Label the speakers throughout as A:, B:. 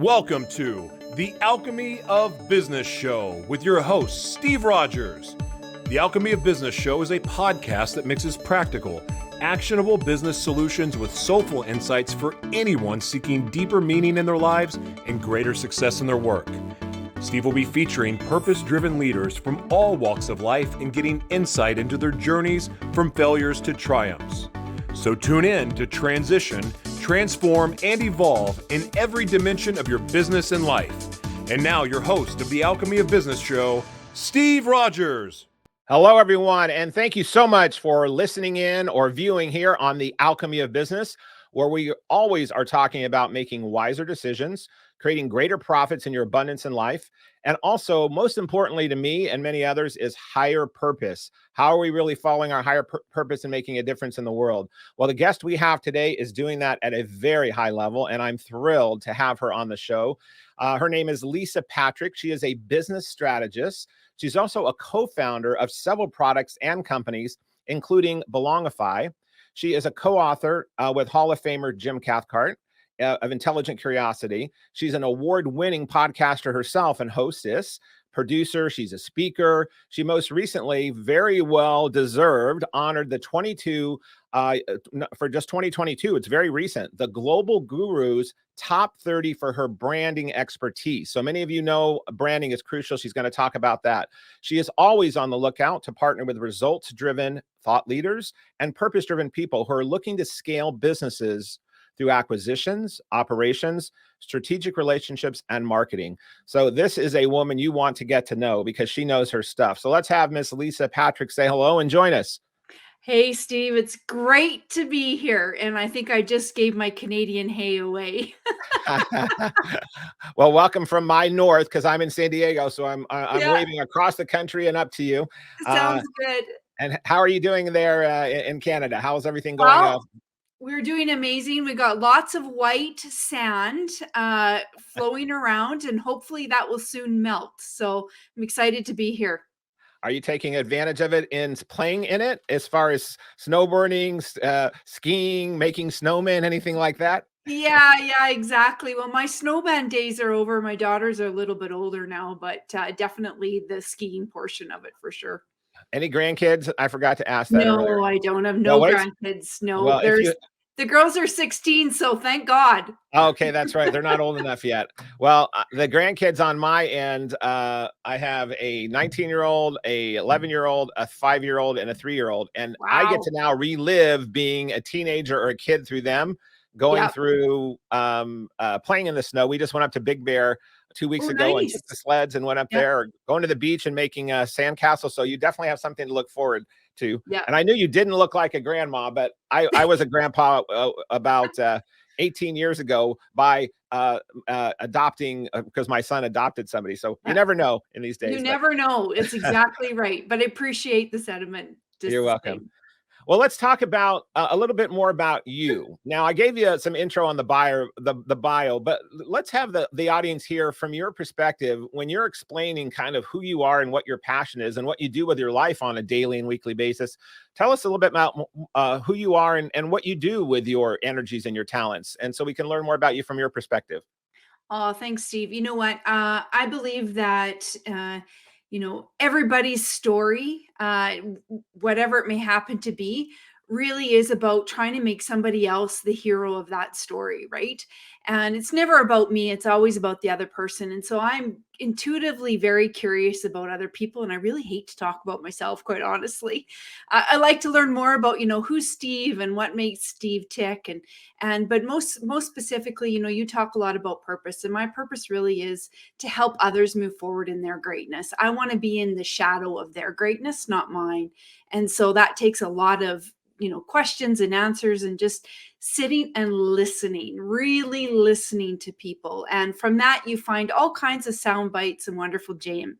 A: Welcome to the Alchemy of Business Show with your host, Steve Rodgers. The Alchemy of Business Show is a podcast that mixes practical, actionable business solutions with soulful insights for anyone seeking deeper meaning in their lives and greater success in their work. Steve will be featuring purpose-driven leaders from all walks of life and getting insight into their journeys from failures to triumphs. So tune in to transition, transform, and evolve in every dimension of your business and life. And now your host of the Alchemy of Business Show, Steve Rodgers.
B: Hello, everyone, and thank you so much for listening in or viewing here on the Alchemy of Business, where we always are talking about making wiser decisions, creating greater profits in your abundance in life, and also, most importantly to me and many others, is higher purpose. How are we really following our higher purpose and making a difference in the world? Well, the guest we have today is doing that at a very high level, and I'm thrilled to have her on the show. Her name is Lisa Patrick. She is a business strategist. She's also a co-founder of several products and companies, including Belongify. She is a co-author with Hall of Famer Jim Cathcart of Intelligent Curiosity. She's an award-winning podcaster herself and hostess, producer. She's a speaker. She most recently, very well deserved, honored the for just 2022. It's very recent. The Global Guru's Top 30 for her branding expertise. So many of you know branding is crucial. She's going to talk about that. She is always on the lookout to partner with results-driven thought leaders and purpose-driven people who are looking to scale businesses through acquisitions, operations, strategic relationships, and marketing. So this is a woman you want to get to know because she knows her stuff. So let's have Miss Lisa Patrick say hello and join us.
C: Hey, Steve, it's great to be here. And I think I just gave my Canadian hay away.
B: Well, welcome from my north, because I'm in San Diego. So I'm waving across the country and up to you.
C: Sounds good.
B: And how are you doing there in Canada? How's everything going?
C: Well, we're doing amazing. We got lots of white sand flowing around, and hopefully that will soon melt. So I'm excited to be here.
B: Are you taking advantage of it in playing in it as far as snowboarding, skiing, making snowmen, anything like that?
C: Yeah, exactly. Well, my snowman days are over. My daughters are a little bit older now, but definitely the skiing portion of it for sure.
B: Any grandkids? I forgot to ask that earlier.
C: No, I don't have no grandkids. No,
B: well,
C: the girls are 16, so thank God.
B: Okay, that's right. They're not old enough yet. Well, the grandkids on my end, I have a 19-year-old, a 11-year-old, a 5-year-old, and a 3-year-old. And
C: Wow.
B: I get to now relive being a teenager or a kid through them, going through playing in the snow. We just went up to Big Bear 2 weeks ago and took the sleds and went up there, going to the beach and making a sandcastle. So you definitely have something to look forward to. Yeah. And I knew you didn't look like a grandma, but I was a grandpa about 18 years ago by adopting, because my son adopted somebody. So you never know in these days.
C: You never know. It's exactly right. But I appreciate the sentiment.
B: You're welcome. Well, let's talk about a little bit more about you. Now, I gave you some intro on the bio, but let's have the audience hear from your perspective when you're explaining kind of who you are and what your passion is and what you do with your life on a daily and weekly basis. Tell us a little bit about who you are and what you do with your energies and your talents, and so we can learn more about you from your perspective.
C: Oh, thanks, Steve. You know what? I believe that everybody's story, whatever it may happen to be, really is about trying to make somebody else the hero of that story, right? And it's never about me. It's always about the other person. And so I'm intuitively very curious about other people. And I really hate to talk about myself, quite honestly. I like to learn more about, who's Steve and what makes Steve tick. But most specifically, you talk a lot about purpose. And my purpose really is to help others move forward in their greatness. I want to be in the shadow of their greatness, not mine. And so that takes a lot of questions and answers and just sitting and listening, really listening to people. And from that, you find all kinds of sound bites and wonderful gems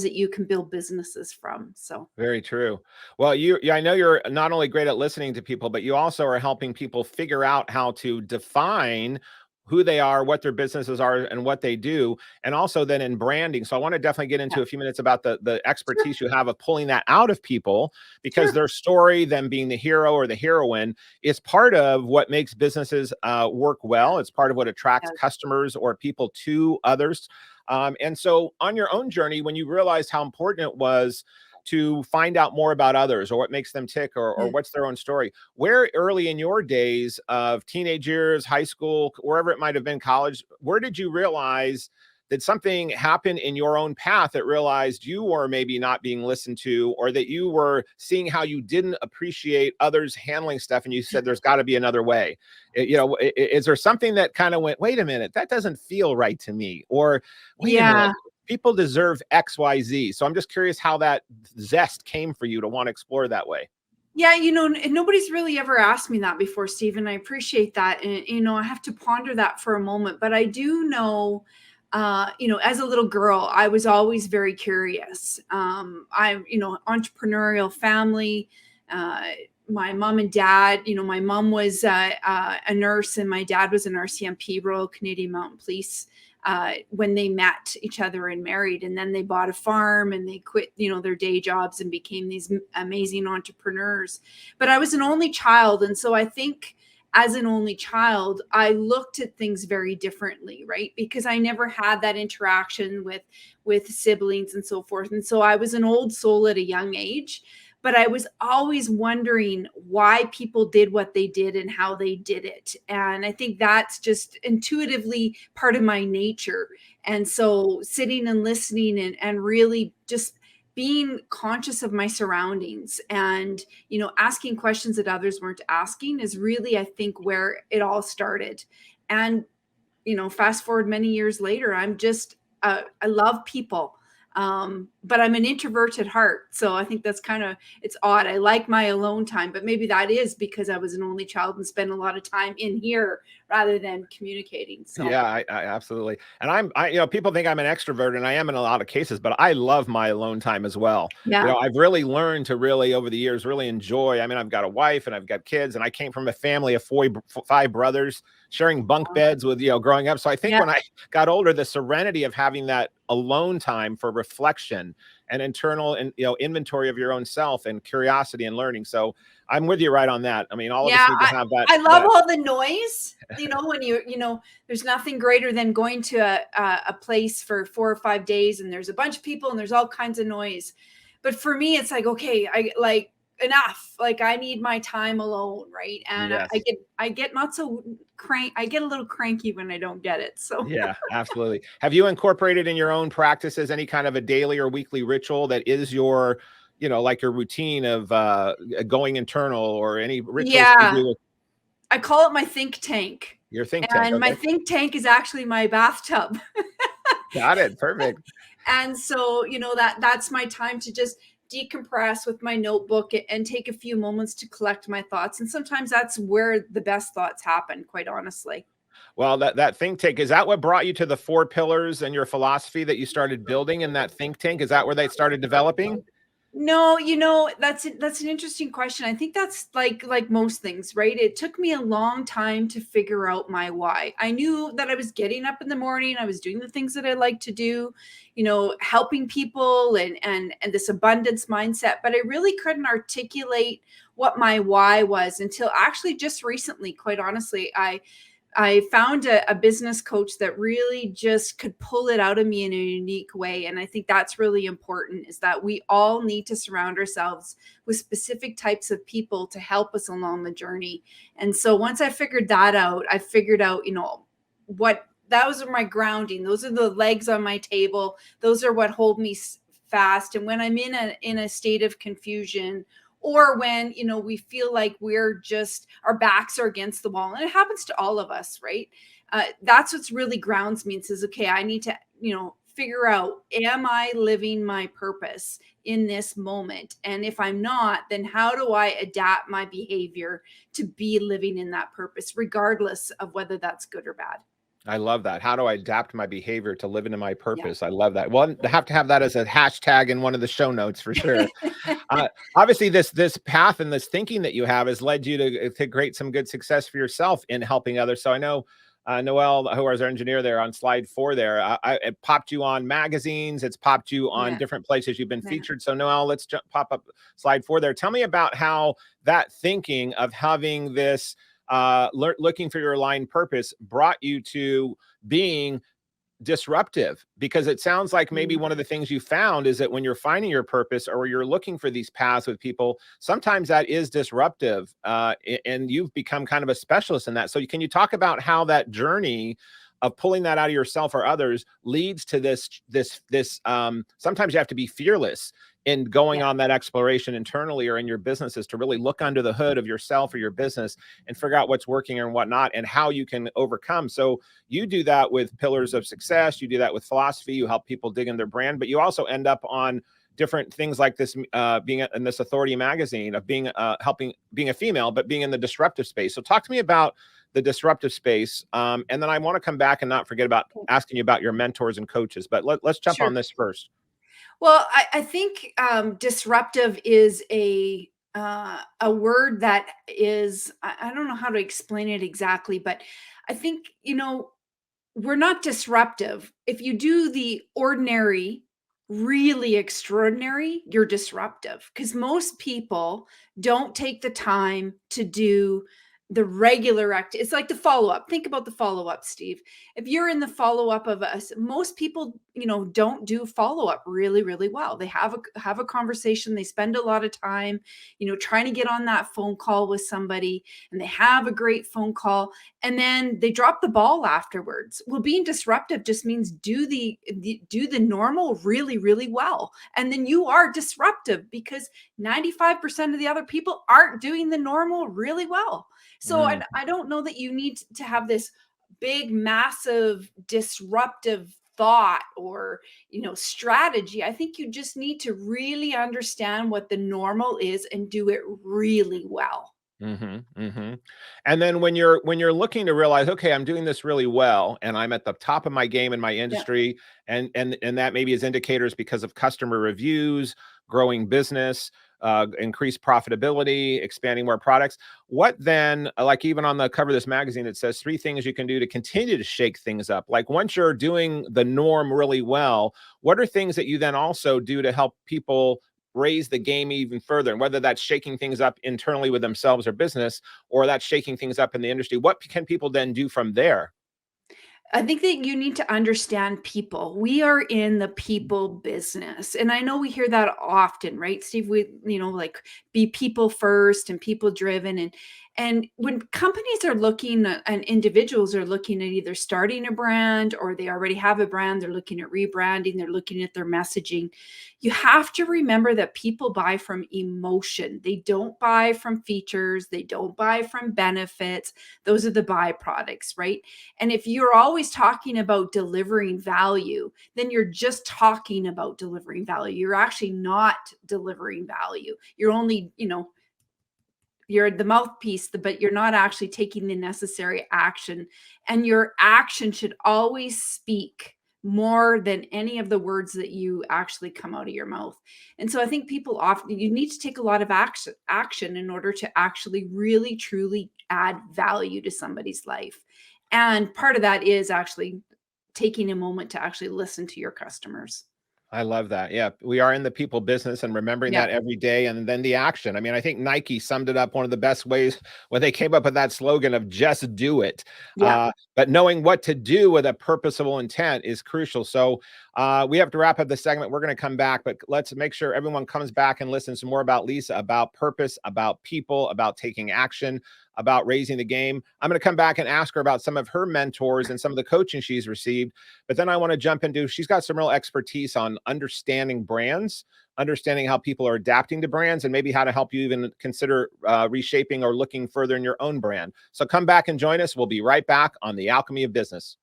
C: that you can build businesses from. So
B: very true. Well, I know you're not only great at listening to people, but you also are helping people figure out how to define who they are, what their businesses are, and what they do, and also then in branding. So I want to definitely get into a few minutes about the expertise you have of pulling that out of people, because their story, them being the hero or the heroine, is part of what makes businesses work well. It's part of what attracts customers or people to others. And so on your own journey, when you realized how important it was to find out more about others, or what makes them tick, or what's their own story, where early in your days of teenage years, high school, wherever it might have been, college, where did you realize that something happened in your own path that realized you were maybe not being listened to, or that you were seeing how you didn't appreciate others handling stuff, and you said there's got to be another way? Is there something that kind of went, wait a minute, that doesn't feel right to me, or wait a minute, people deserve XYZ? So I'm just curious how that zest came for you to want to explore that way.
C: Yeah, nobody's really ever asked me that before, Steve, and I appreciate that. And, I have to ponder that for a moment. But I do know, as a little girl, I was always very curious. I'm, entrepreneurial family. My mom and dad, my mom was a nurse and my dad was an RCMP, Royal Canadian Mounted Police. When they met each other and married, and then they bought a farm and they quit, their day jobs and became these amazing entrepreneurs. But I was an only child. And so I think as an only child, I looked at things very differently, right? Because I never had that interaction with siblings and so forth. And so I was an old soul at a young age. But I was always wondering why people did what they did and how they did it. And I think that's just intuitively part of my nature. And so sitting and listening and really just being conscious of my surroundings and, asking questions that others weren't asking is really, I think, where it all started. And, fast forward many years later, I'm just, I love people. But I'm an introvert at heart. So I think that's it's odd. I like my alone time, but maybe that is because I was an only child and spent a lot of time in here rather than communicating. So
B: yeah, I absolutely. And people think I'm an extrovert, and I am in a lot of cases, but I love my alone time as well.
C: Yeah.
B: I've really learned to really over the years, really enjoy. I mean, I've got a wife and I've got kids, and I came from a family of 5 brothers sharing bunk beds with, growing up. So I think when I got older, the serenity of having that alone time for reflection and internal and inventory of your own self and curiosity and learning. So I'm with you right on that. I mean, all of us need to have that.
C: I love all the noise, when there's nothing greater than going to a place for 4 or 5 days and there's a bunch of people and there's all kinds of noise. But for me, it's like, okay, enough. Like I need my time alone. Right. And I get not so I get a little cranky when I don't get it. So
B: yeah, absolutely. Have you incorporated in your own practices any kind of a daily or weekly ritual that is your, like your routine of going internal, or any rituals you do with?
C: I call it my think tank.
B: Your think tank.
C: And my think tank is actually my bathtub.
B: Got it. Perfect.
C: And so, that's my time to just decompress with my notebook and take a few moments to collect my thoughts. And sometimes that's where the best thoughts happen, quite honestly.
B: Well, that think tank, is that what brought you to the 4 pillars and your philosophy that you started building in that think tank? Is that where they started developing?
C: No, that's an interesting question. I think that's like most things, right? It took me a long time to figure out my why. I knew that I was getting up in the morning, I was doing the things that I like to do, helping people and this abundance mindset, but I really couldn't articulate what my why was until actually just recently. Quite honestly, I found a business coach that really just could pull it out of me in a unique way. And I think that's really important, is that we all need to surround ourselves with specific types of people to help us along the journey. And so once I figured that out, what those are my grounding. Those are the legs on my table. Those are what hold me fast. And when I'm in a state of confusion, or when, we feel like our backs are against the wall, and it happens to all of us, right? That's what's really grounds me and says, okay, I need to, figure out, am I living my purpose in this moment? And if I'm not, then how do I adapt my behavior to be living in that purpose, regardless of whether that's good or bad?
B: I love that. How do I adapt my behavior to live into my purpose? Yeah. I love that. Well, I have to have that as a hashtag in one of the show notes for sure. Obviously, this path and this thinking that you have has led you to create some good success for yourself in helping others. So I know Noel, who is our engineer there on slide 4 there, it popped you on magazines. It's popped you on different places you've been featured. So Noel, let's pop up slide 4 there. Tell me about how that thinking of having this looking for your aligned purpose brought you to being disruptive, because it sounds like maybe one of the things you found is that when you're finding your purpose or you're looking for these paths with people, sometimes that is disruptive, and you've become kind of a specialist in that. So can you talk about how that journey of pulling that out of yourself or others leads to this sometimes you have to be fearless in going on that exploration internally or in your businesses to really look under the hood of yourself or your business and figure out what's working and whatnot and how you can overcome. So you do that with pillars of success. You do that with philosophy. You help people dig in their brand, but you also end up on different things like this, being in this Authority magazine, of being being a female, but being in the disruptive space. So talk to me about the disruptive space. And then I want to come back and not forget about asking you about your mentors and coaches, but let's jump on this first.
C: Well, I think disruptive is a word that is, I don't know how to explain it exactly, but I think, we're not disruptive. If you do the ordinary, really extraordinary, you're disruptive, because most people don't take the time to do the regular act. It's like the follow-up. Think about the follow-up, Steve. If you're in the follow-up of us, most people, don't do follow-up really, really well. They have a conversation. They spend a lot of time, trying to get on that phone call with somebody, and they have a great phone call, and then they drop the ball afterwards. Well, being disruptive just means do the normal really, really well. And then you are disruptive because 95% of the other people aren't doing the normal really well. So I don't know that you need to have this big, massive, disruptive thought or, strategy. I think you just need to really understand what the normal is and do it really well.
B: And then when you're looking to realize, okay, I'm doing this really well, and I'm at the top of my game in my industry, and that maybe is indicators because of customer reviews, growing business, increased profitability, expanding more products. What then, like even on the cover of this magazine, it says 3 things you can do to continue to shake things up. Like once you're doing the norm really well, what are things that you then also do to help people raise the game even further? And whether that's shaking things up internally with themselves or business, or that's shaking things up in the industry, what can people then do from there?
C: I think that you need to understand people. We are in the people business. And I know we hear that often, right, Steve? We, like be people first and people driven. And when companies are looking and individuals are looking at either starting a brand or they already have a brand, they're looking at rebranding, they're looking at their messaging. You have to remember that people buy from emotion. They don't buy from features. They don't buy from benefits. Those are the byproducts, right? And if you're always talking about delivering value, then you're just talking about delivering value. You're actually not delivering value. You're only, you're the mouthpiece, but you're not actually taking the necessary action. And your action should always speak more than any of the words that you actually come out of your mouth. And so I think people often, you need to take a lot of action in order to actually really, truly add value to somebody's life. And part of that is actually taking a moment to actually listen to your customers.
B: I love that. Yeah, we are in the people business, and remembering that every day, and then the action. I mean, I think Nike summed it up one of the best ways when they came up with that slogan of just do it. But knowing what to do with a purposeful intent is crucial. So we have to wrap up the segment. We're going to come back, but let's make sure everyone comes back and listens to more about Lisa, about purpose, about people, about taking action, about raising the game. I'm going to come back and ask her about some of her mentors and some of the coaching she's received. But then I want to jump into, she's got some real expertise on understanding brands, understanding how people are adapting to brands, and maybe how to help you even consider reshaping or looking further in your own brand. So come back and join us. We'll be right back on the Alchemy of Business.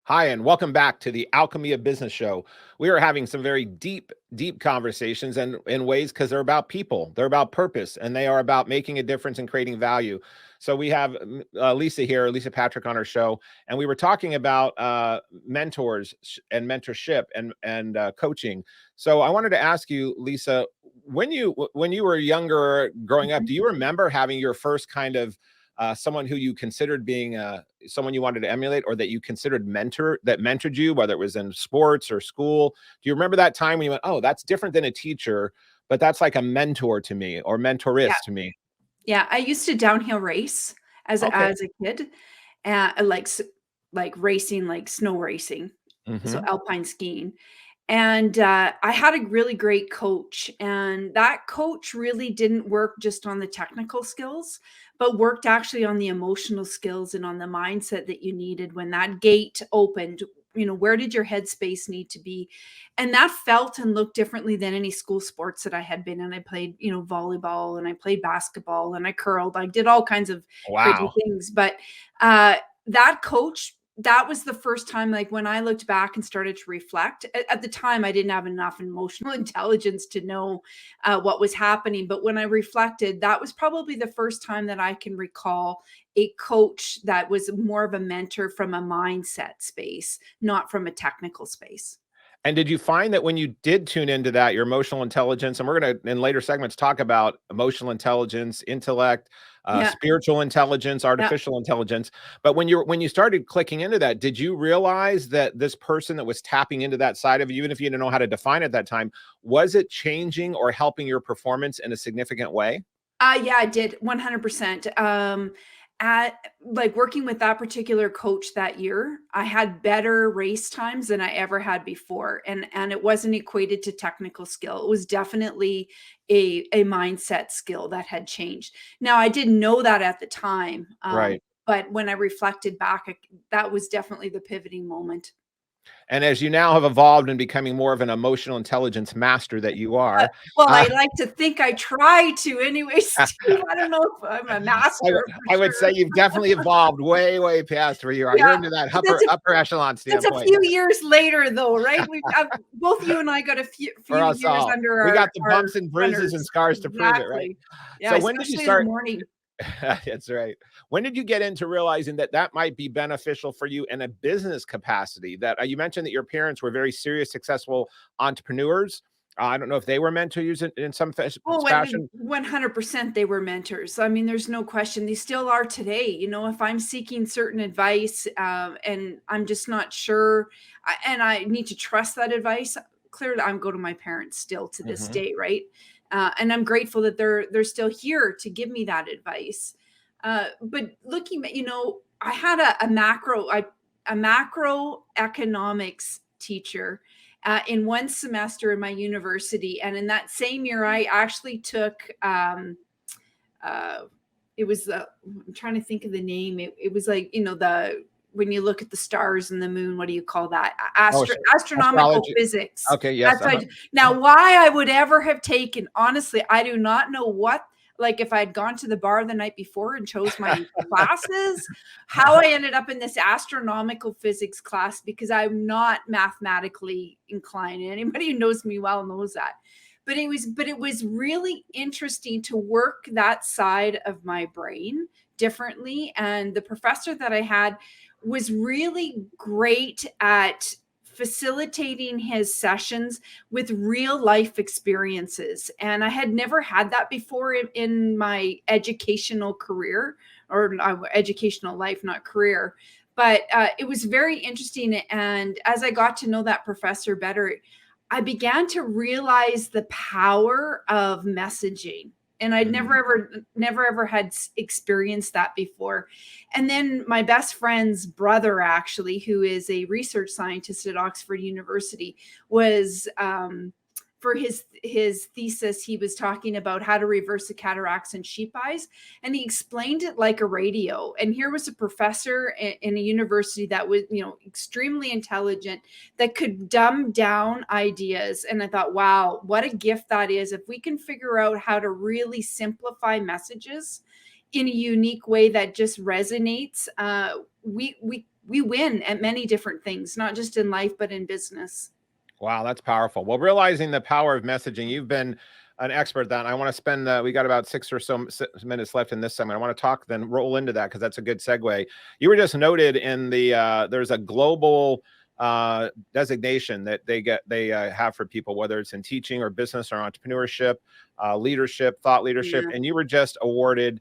B: Hi, and welcome back to the Alchemy of Business Show. We are having some very deep conversations, and in ways because they're about people, they're about purpose, and they are about making a difference and creating value. So we have Lisa here, Lisa Patrick, on our show, and we were talking about mentors and mentorship and coaching. So I wanted to ask you, Lisa, when you were younger, growing up, do you remember having your first kind of someone who you considered being someone you wanted to emulate, or that you considered mentored you, whether it was in sports or school? Do you remember that time when you went, oh, that's different than a teacher, but that's like a mentor to me, or mentoress to me?
C: Yeah, I used to downhill race as
B: Okay.
C: a kid, like racing, like snow racing, so
B: Hmm.
C: alpine skiing. And I had a really great coach, and that coach really didn't work just on the technical skills, but worked actually on the emotional skills and on the mindset that you needed when that gate opened. Where did your headspace need to be? And that felt and looked differently than any school sports that I had been in. I played, volleyball, and I played basketball, and I curled. I did all kinds of crazy
B: Wow.
C: things. But uh, that coach, that was the first time, like when I looked back and started to reflect. At the time, I didn't have enough emotional intelligence to know what was happening. But when I reflected, that was probably the first time that I can recall a coach that was more of a mentor from a mindset space, not from a technical space.
B: And did you find that when you did tune into that, your emotional intelligence, and we're going to in later segments talk about emotional intelligence, intellect,
C: Yeah.
B: spiritual intelligence,
C: Yeah.
B: artificial intelligence, but when you started clicking into that, did you realize that this person that was tapping into that side of you, even if you didn't know how to define it at that time, was it changing or helping your performance in a significant way?
C: Yeah, I did 100%. At like working with that particular coach that year, I had better race times than I ever had before, and it wasn't equated to technical skill. It was definitely a mindset skill that had changed. Now, I didn't know that at the time,
B: Right.
C: but when I reflected back, that was definitely the pivoting moment.
B: And as you now have evolved and becoming more of an emotional intelligence master that you are,
C: Well,
B: uh,
C: I like to think I try to anyway, Steve. I don't know if I'm a master for
B: I would say
C: sure.
B: you've definitely evolved way past where you are. You're
C: Yeah,
B: into that
C: but
B: upper echelon
C: that's a
B: standpoint.
C: few years later though, right? We've got both you and I got a
B: For
C: few
B: us
C: years
B: all,
C: under
B: we got the
C: our
B: bumps and bruises and
C: runners.
B: scars to prove it, right?
C: Exactly. Yeah,
B: So when did you
C: especially in the
B: start?
C: morning.
B: That's right. When did you get into realizing that that might be beneficial for you in a business capacity? That you mentioned that your parents were very serious, successful entrepreneurs. I don't know if they were mentors in some
C: Oh, when
B: fashion.
C: 100% they were mentors. I mean, there's no question. They still are today. If I'm seeking certain advice, and I'm just not sure, and I need to trust that advice, clearly I'm go to my parents still to this
B: Mhm.
C: day, right? And I'm grateful that they're still here to give me that advice. But looking at, I had a macroeconomics teacher in one semester in my university. And in that same year, I actually took, uh, it was I'm trying to think of the name. It was like, when you look at the stars and the moon, what do you call that?
B: Oh, sure.
C: Astronomical
B: Astrology.
C: physics.
B: Okay. Yes.
C: That's what now, why I would ever have taken, honestly, I do not know what, like if I'd gone to the bar the night before and chose my classes, how I ended up in this astronomical physics class, because I'm not mathematically inclined. Anybody who knows me well knows that. But it was really interesting to work that side of my brain differently. And the professor that I had was really great at facilitating his sessions with real life experiences. And I had never had that before in my educational career, or educational life, not career. But it was very interesting. And as I got to know that professor better, I began to realize the power of messaging. And I'd
B: Mm.
C: never ever had experienced that before. And then my best friend's brother, actually, who is a research scientist at Oxford University, was for his thesis, he was talking about how to reverse the cataracts in sheep eyes, and he explained it like a radio. And here was a professor in a university that was, extremely intelligent, that could dumb down ideas. And I thought, wow, what a gift that is. If we can figure out how to really simplify messages in a unique way that just resonates, we win at many different things, not just in life, but in business.
B: Wow, that's powerful. Well, realizing the power of messaging, you've been an expert at that. I want to spend, we got about 6 minutes left in this segment. I want to talk, then roll into that because that's a good segue. You were just noted in the, there's a global designation that they have for people, whether it's in teaching or business or entrepreneurship, leadership, thought leadership.
C: Yeah.
B: And you were just awarded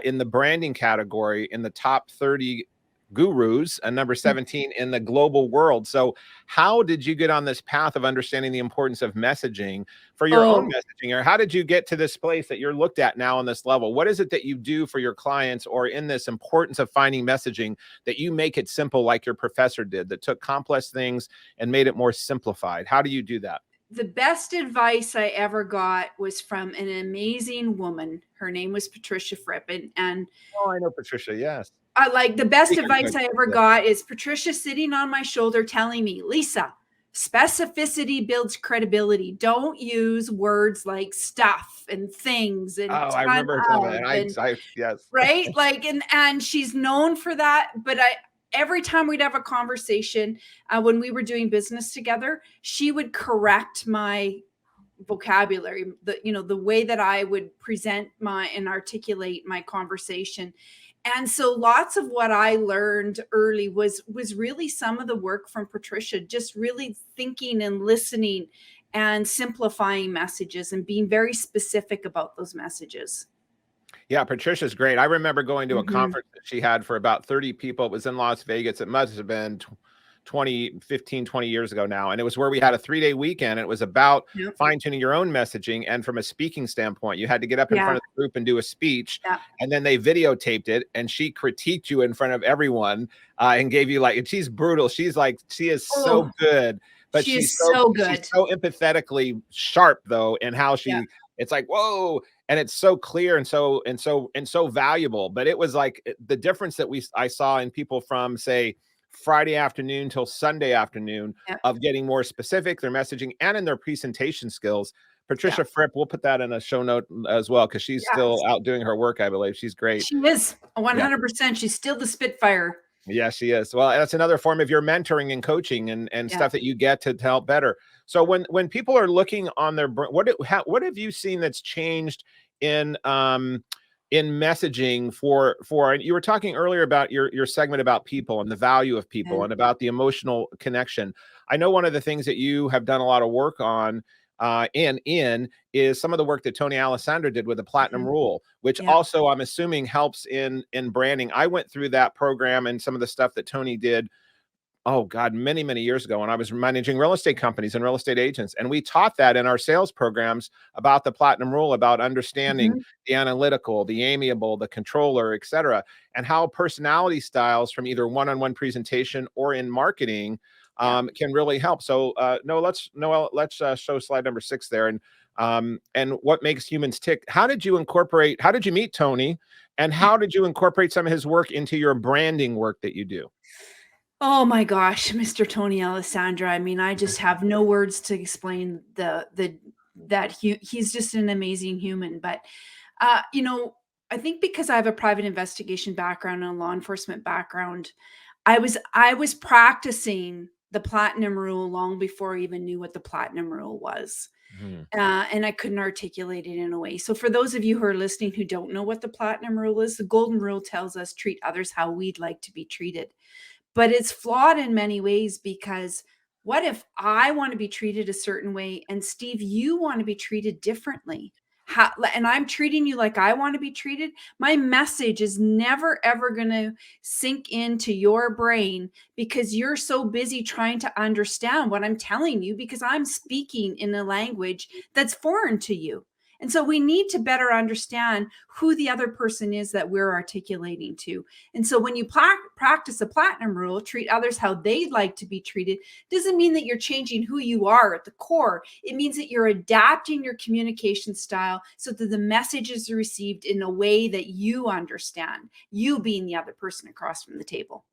B: in the branding category in the top 30 gurus and number 17 in the global world. So how did you get on this path of understanding the importance of messaging for your own messaging? Or how did you get to this place that you're looked at now on this level? What is it that you do for your clients, or in this importance of finding messaging, that you make it simple like your professor did, that took complex things and made it more simplified? How do you do that?
C: The best advice I ever got was from an amazing woman. Her name was Patricia Fripp. And
B: Oh, I know Patricia. Yes.
C: like the best advice I ever got is Patricia sitting on my shoulder telling me, Lisa, specificity builds credibility. Don't use words like stuff and things and
B: I remember her telling me, and I yes.
C: Right? Like, and she's known for that. But every time we'd have a conversation, when we were doing business together, she would correct my vocabulary, the way that I would present and articulate my conversation. And so lots of what I learned early was really some of the work from Patricia, just really thinking and listening and simplifying messages and being very specific about those messages.
B: Yeah, Patricia's great. I remember going to a conference that she had for about 30 people. It was in Las Vegas. It must have been 20 years ago now. And it was where we had a 3-day weekend. It was about fine-tuning your own messaging. And from a speaking standpoint, you had to get up in front of the group and do a speech. And then they videotaped it, and she critiqued you in front of everyone and gave you and she's brutal. She is so good. But she's so good. She's so empathetically sharp though, in how it's like, whoa. And it's so clear and so valuable. But it was like the difference that I saw in people from, say, Friday afternoon till Sunday afternoon of getting more specific, their messaging and in their presentation skills. Patricia Fripp, we'll put that in a show note as well, because she's still out doing her work, I believe. She's great.
C: She is 100%. She's still the Spitfire.
B: Yeah, she is. Well, that's another form of your mentoring and coaching and stuff that you get to help better. So when people are looking on their, what have you seen that's changed in messaging for, and you were talking earlier about your segment about people and the value of people and about the emotional connection. I know one of the things that you have done a lot of work on is some of the work that Tony Alessandra did with the Platinum Rule, which also I'm assuming helps in branding. I went through that program and some of the stuff that Tony did, oh God, many, many years ago when I was managing real estate companies and real estate agents. And we taught that in our sales programs about the Platinum Rule, about understanding the analytical, the amiable, the controller, et cetera, and how personality styles from either one-on-one presentation or in marketing can really help. So let's show slide number 6 there. And what makes humans tick. How did you meet Tony, and how did you incorporate some of his work into your branding work that you do?
C: Oh my gosh, Mr. Tony Alessandra. I mean, I just have no words to explain he's just an amazing human. But, I think because I have a private investigation background and a law enforcement background, I was practicing the Platinum Rule long before I even knew what the Platinum Rule was. And I couldn't articulate it in a way. So for those of you who are listening who don't know what the Platinum Rule is, the Golden Rule tells us treat others how we'd like to be treated. But it's flawed in many ways, because what if I want to be treated a certain way and Steve, you want to be treated differently? And I'm treating you like I want to be treated. My message is never, ever going to sink into your brain because you're so busy trying to understand what I'm telling you, because I'm speaking in a language that's foreign to you. And so we need to better understand who the other person is that we're articulating to. And so when you practice a Platinum Rule, treat others how they'd like to be treated, doesn't mean that you're changing who you are at the core. It means that you're adapting your communication style so that the message is received in a way that you understand, you being the other person across from the table.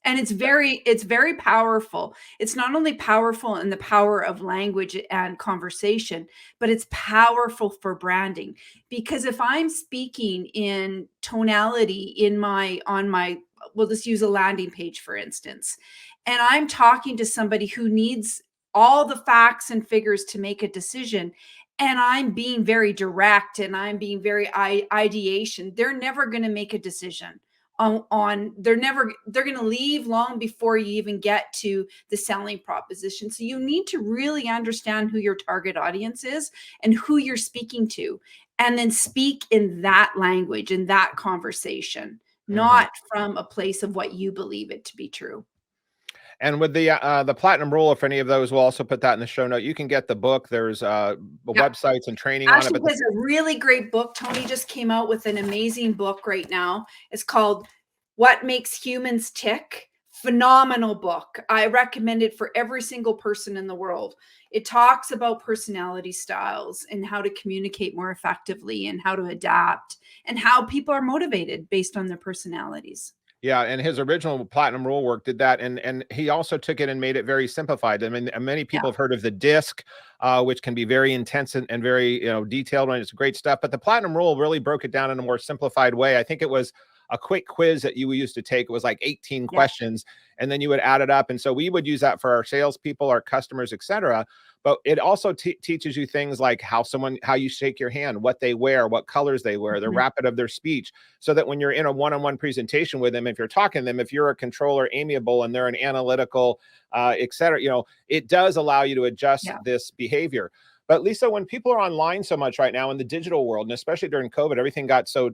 C: And it's very powerful. It's not only powerful in the power of language and conversation, but it's powerful for branding. Because if I'm speaking in tonality on my we'll just use a landing page, for instance. And I'm talking to somebody who needs all the facts and figures to make a decision. And I'm being very direct and I'm being very ideation. They're never going to make a decision they're going to leave long before you even get to the selling proposition. So you need to really understand who your target audience is and who you're speaking to, and then speak in that language, in that conversation, not from a place of what you believe it to be true.
B: And with the platinum rule, if any of those, we'll also put that in the show note. You can get the book. There's websites and training
C: Ashley
B: on it.
C: Has a really great book. Tony just came out with an amazing book right now. It's called What Makes Humans Tick. Phenomenal book. I recommend it for every single person in the world. It talks about personality styles and how to communicate more effectively and how to adapt and how people are motivated based on their personalities.
B: Yeah, and his original platinum rule work did that, and he also took it and made it very simplified. I mean, many people have heard of the DISC, which can be very intense and very detailed, and it's great stuff. But the platinum rule really broke it down in a more simplified way. I think it was a quick quiz that you used to take. It was like 18 questions, and then you would add it up. And so we would use that for our salespeople, our customers, etc. But it also teaches you things like how you shake your hand, what they wear, what colors they wear, the rapid of their speech, so that when you're in a one-on-one presentation with them, if you're talking to them, if you're a controller, amiable, and they're an analytical, etc., it does allow you to adjust this behavior. But Lisa, when people are online so much right now in the digital world, and especially during COVID, everything got so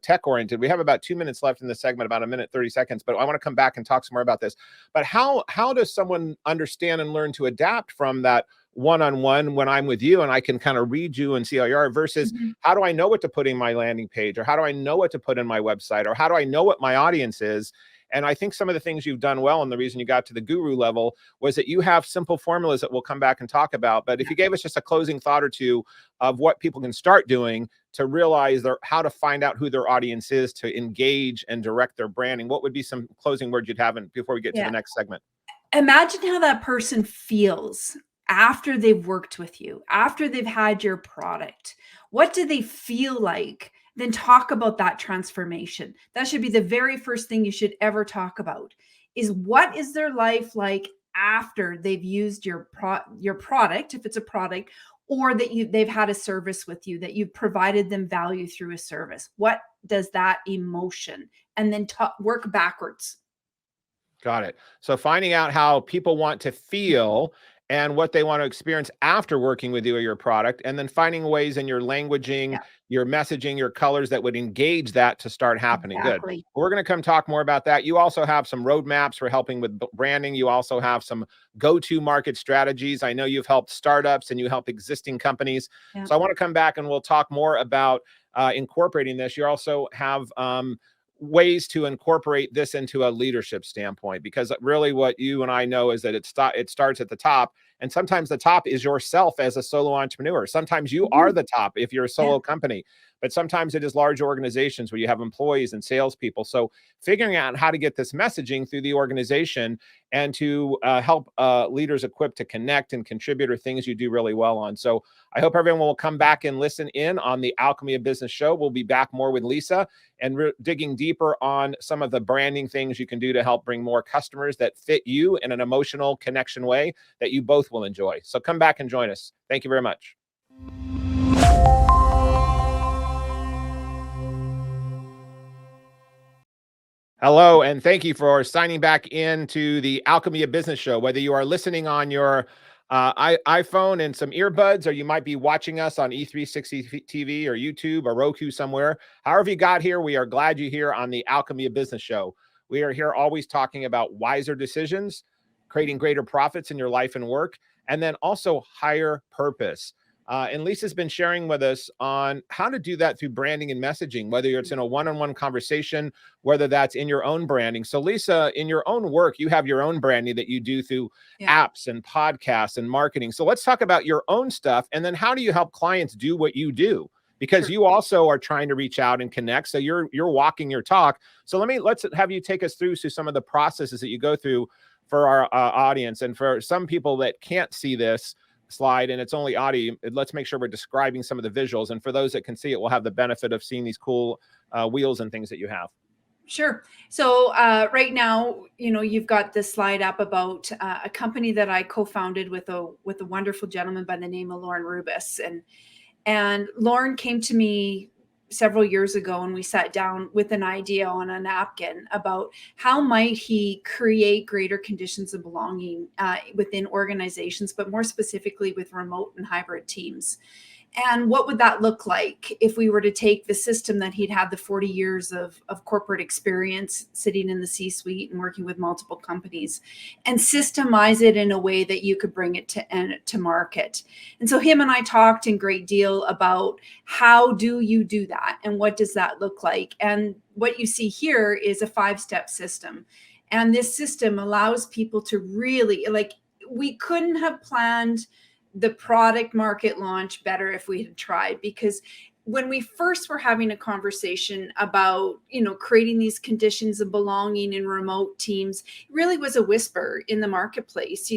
B: tech oriented. We have about 2 minutes left in the segment, about 1:30, but I want to come back and talk some more about this. But how does someone understand and learn to adapt from that one-on-one when I'm with you and I can kind of read you and see how you are versus how do I know what to put in my landing page, or how do I know what to put in my website, or how do I know what my audience is? And I think some of the things you've done well, and the reason you got to the guru level, was that you have simple formulas that we'll come back and talk about. But if you gave us just a closing thought or two of what people can start doing to realize how to find out who their audience is, to engage and direct their branding, what would be some closing words you'd have before we get to the next segment?
C: Imagine how that person feels after they've worked with you, after they've had your product. What do they feel like? Then talk about that transformation. That should be the very first thing you should ever talk about, is what is their life like after they've used your product, if it's a product, or that they've had a service with you, that you've provided them value through a service. What does that emotion? And then work backwards.
B: Got it. So finding out how people want to feel and what they want to experience after working with you or your product, and then finding ways in your languaging, your messaging, your colors that would engage that to start happening.
C: Exactly.
B: Good. We're going to come talk more about that. You also have some roadmaps for helping with branding. You also have some go-to market strategies. I know you've helped startups and you help existing companies. So I want to come back and we'll talk more about incorporating this. You also have ways to incorporate this into a leadership standpoint, because really what you and I know is that it starts at the top, and sometimes the top is yourself as a solo entrepreneur. Sometimes you are the top if you're a solo company, but sometimes it is large organizations where you have employees and salespeople. So figuring out how to get this messaging through the organization and to help leaders equipped to connect and contribute are things you do really well on. So I hope everyone will come back and listen in on the Alchemy of Business show. We'll be back more with Lisa and digging deeper on some of the branding things you can do to help bring more customers that fit you in an emotional connection way that you both will enjoy. So come back and join us. Thank you very much. Hello, and thank you for signing back into the Alchemy of Business show. Whether you are listening on your iPhone and some earbuds, or you might be watching us on E360 TV or YouTube or Roku somewhere. However you got here, we are glad you're here on the Alchemy of Business show. We are here always talking about wiser decisions, creating greater profits in your life and work, and then also higher purpose. And Lisa's been sharing with us on how to do that through branding and messaging, whether it's in a one-on-one conversation, whether that's in your own branding. So Lisa, in your own work, you have your own branding that you do through apps and podcasts and marketing. So let's talk about your own stuff. And then how do you help clients do what you do? Because you also are trying to reach out and connect. So you're walking your talk. So let's have you take us through some of the processes that you go through for our audience. And for some people that can't see this slide and it's only audio, let's make sure we're describing some of the visuals. And for those that can see it, we'll have the benefit of seeing these cool wheels and things that you have.
C: Sure. So right now, you've got this slide up about a company that I co-founded with a wonderful gentleman by the name of Lauren Rubis, and Lauren came to me several years ago, and we sat down with an idea on a napkin about how might he create greater conditions of belonging within organizations, but more specifically with remote and hybrid teams. And what would that look like if we were to take the system that he'd had the 40 years of corporate experience sitting in the C-suite and working with multiple companies and systemize it in a way that you could bring it to market? And so him and I talked in great deal about how do you do that and what does that look like? And what you see here is a 5-step system. And this system allows people to really, like, we couldn't have planned the product market launch better if we had tried, because when we first were having a conversation about, creating these conditions of belonging in remote teams, it really was a whisper in the marketplace.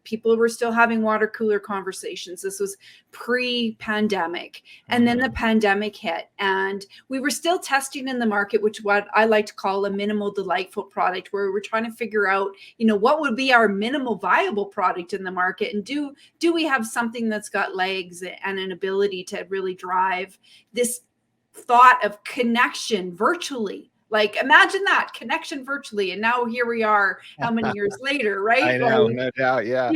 C: People were still having water cooler conversations. This was pre-pandemic. And then the pandemic hit, and we were still testing in the market, which what I like to call a minimal delightful product, where we're trying to figure out, what would be our minimal viable product in the market, and do we have something that's got legs and an ability to really drive this thought of connection virtually. Like, imagine that, connection virtually. And now here we are, how many years later, right?
B: I know, no doubt, yeah.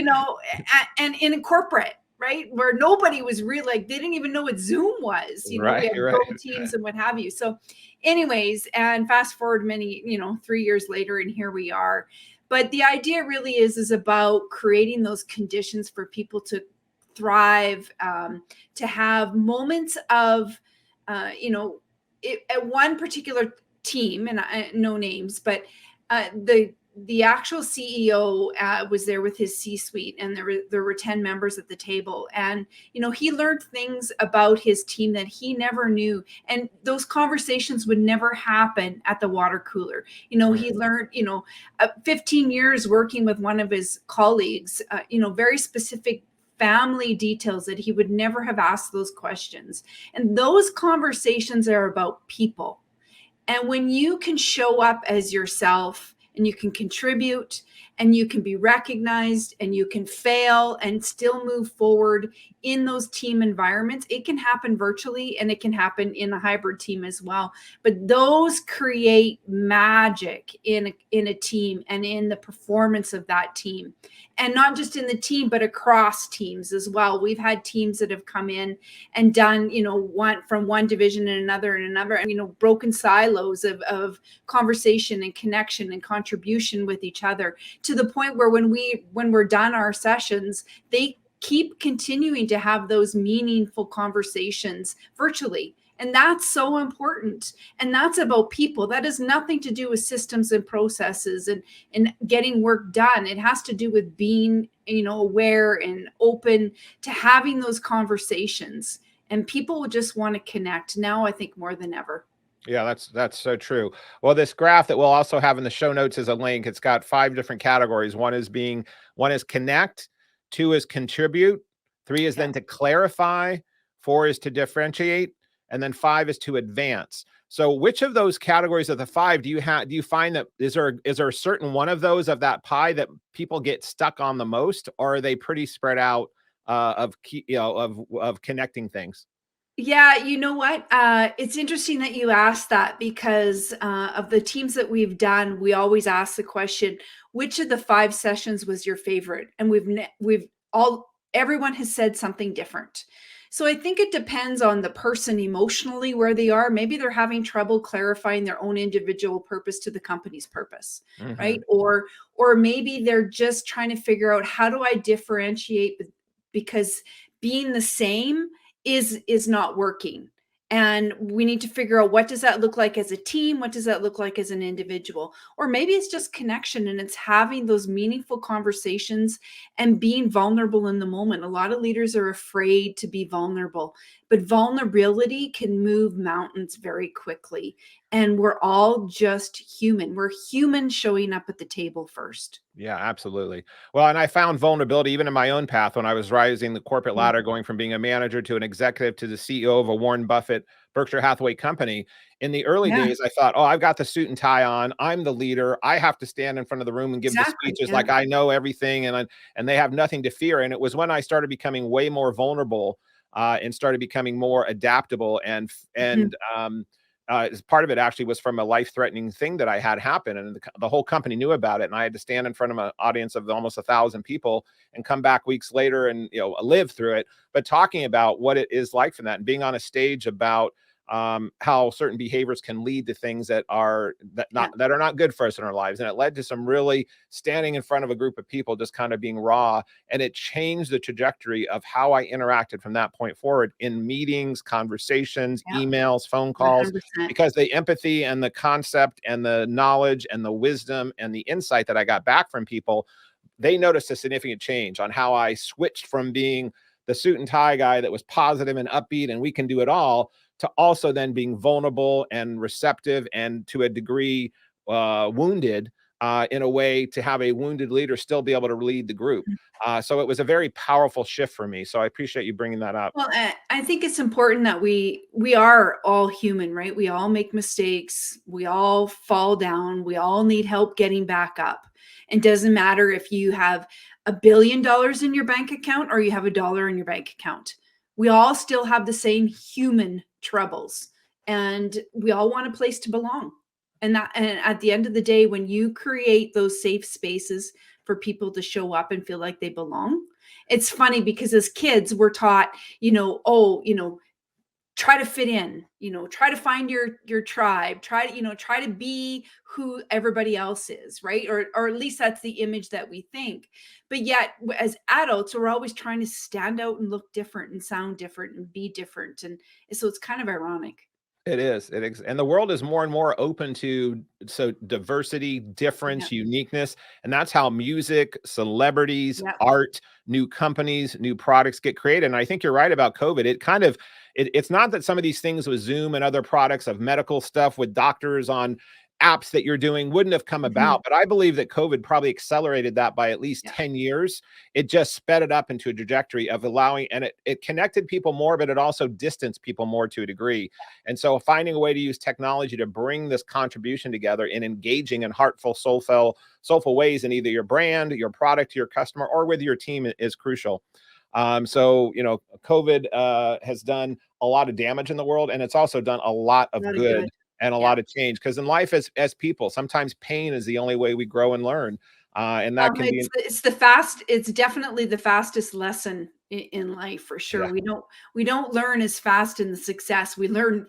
C: And in corporate, right, where nobody was really, like, they didn't even know what Zoom was.
B: Right,
C: we have Go Teams and what have you. So anyways, and fast forward 3 years later, and here we are. But the idea really is about creating those conditions for people to thrive, to have moments of, at one particular team, and no names, but the actual CEO was there with his C-suite, and there were 10 members at the table, and he learned things about his team that he never knew, and those conversations would never happen at the water cooler. He learned 15 years working with one of his colleagues, very specific family details that he would never have asked those questions. And those conversations are about people. And when you can show up as yourself, and you can contribute, and you can be recognized, and you can fail and still move forward in those team environments, it can happen virtually, and it can happen in a hybrid team as well. But those create magic in a team and in the performance of that team. And not just in the team, but across teams as well. We've had teams that have come in and done, one division and another, and broken silos of conversation and connection and contribution with each other, to the point where when we're done our sessions, they keep continuing to have those meaningful conversations virtually. And that's so important. And that's about people. That has nothing to do with systems and processes and getting work done. It has to do with being, aware and open to having those conversations. And people will just want to connect now, I think, more than ever.
B: Yeah, that's so true. Well, this graph that we'll also have in the show notes is a link. It's got 5 different categories. One is connect, 2 is contribute, 3 is then to clarify, 4 is to differentiate, and then 5 is to advance. So which of those categories of the 5 do you find that is there a certain one of those of that pie that people get stuck on the most, or are they pretty spread out of connecting things?
C: Yeah, you know what? It's interesting that you asked that, because of the teams that we've done, we always ask the question, which of the 5 sessions was your favorite? And everyone has said something different. So I think it depends on the person emotionally, where they are. Maybe they're having trouble clarifying their own individual purpose to the company's purpose, right? Or maybe they're just trying to figure out, how do I differentiate, because being the same is not working. And we need to figure out, what does that look like as a team? What does that look like as an individual? Or maybe it's just connection, and it's having those meaningful conversations and being vulnerable in the moment. A lot of leaders are afraid to be vulnerable, but vulnerability can move mountains very quickly. And we're all just human. We're human showing up at the table first.
B: Yeah, absolutely. Well, and I found vulnerability even in my own path when I was rising the corporate ladder, going from being a manager to an executive to the CEO of a Warren Buffett, Berkshire Hathaway company. In the early
C: Yeah,
B: days, I thought, oh, I've got the suit and tie on. I'm the leader. I have to stand in front of the room and give the
C: exactly.
B: speeches
C: Yeah.
B: like I know everything, and they have nothing to fear. And it was when I started becoming way more vulnerable and started becoming more adaptable
C: Mhm.
B: as part of it actually was from a life-threatening thing that I had happen, and the whole company knew about it, and I had to stand in front of an audience of almost 1,000 people and come back weeks later and live through it. But talking about what it is like from that, and being on a stage about how certain behaviors can lead to things that are
C: Yeah.
B: not good for us in our lives, and it led to some really standing in front of a group of people, just kind of being raw, and it changed the trajectory of how I interacted from that point forward in meetings, conversations,
C: Yeah.
B: emails, phone calls,
C: 100%.
B: because the empathy and the concept and the knowledge and the wisdom and the insight that I got back from people, they noticed a significant change on how I switched from being the suit and tie guy that was positive and upbeat and we can do it all, to also then being vulnerable and receptive and to a degree wounded in a way to have a wounded leader still be able to lead the group. So it was a very powerful shift for me. So I appreciate you bringing that up.
C: Well, I think it's important that we are all human, right? We all make mistakes. We all fall down. We all need help getting back up. It doesn't matter if you have $1 billion in your bank account or you have $1 in your bank account. We all still have the same human troubles, and we all want a place to belong. And at the end of the day, when you create those safe spaces for people to show up and feel like they belong, it's funny because as kids we're taught, try to fit in, try to find your tribe, try to be who everybody else is, right? Or at least that's the image that we think. But yet as adults we're always trying to stand out and look different and sound different and be different, and so it's kind of ironic.
B: It is. It is. And the world is more and more open to diversity,
C: Yeah.
B: difference, uniqueness. And that's how music, celebrities,
C: Yeah.
B: art, new companies, new products get created. And I think you're right about COVID. It's not that some of these things with Zoom and other products of medical stuff with doctors on apps that you're doing wouldn't have come
C: Mhm.
B: about. But I believe that COVID probably accelerated that by at least
C: Yeah.
B: 10 years. It just sped it up into a trajectory of allowing, and it connected people more, but it also distanced people more to a degree. And so finding a way to use technology to bring this contribution together in engaging and heartful, soulful ways in either your brand, your product, your customer, or with your team is crucial. COVID has done a lot of damage in the world, and it's also done a lot of
C: Not a
B: good
C: good.
B: and a
C: Yeah.
B: lot of change. Because in life, as people, sometimes pain is the only way we grow and learn, and that can be,
C: It's definitely the fastest lesson in life for sure.
B: yeah.
C: We don't learn as fast in the success. We learn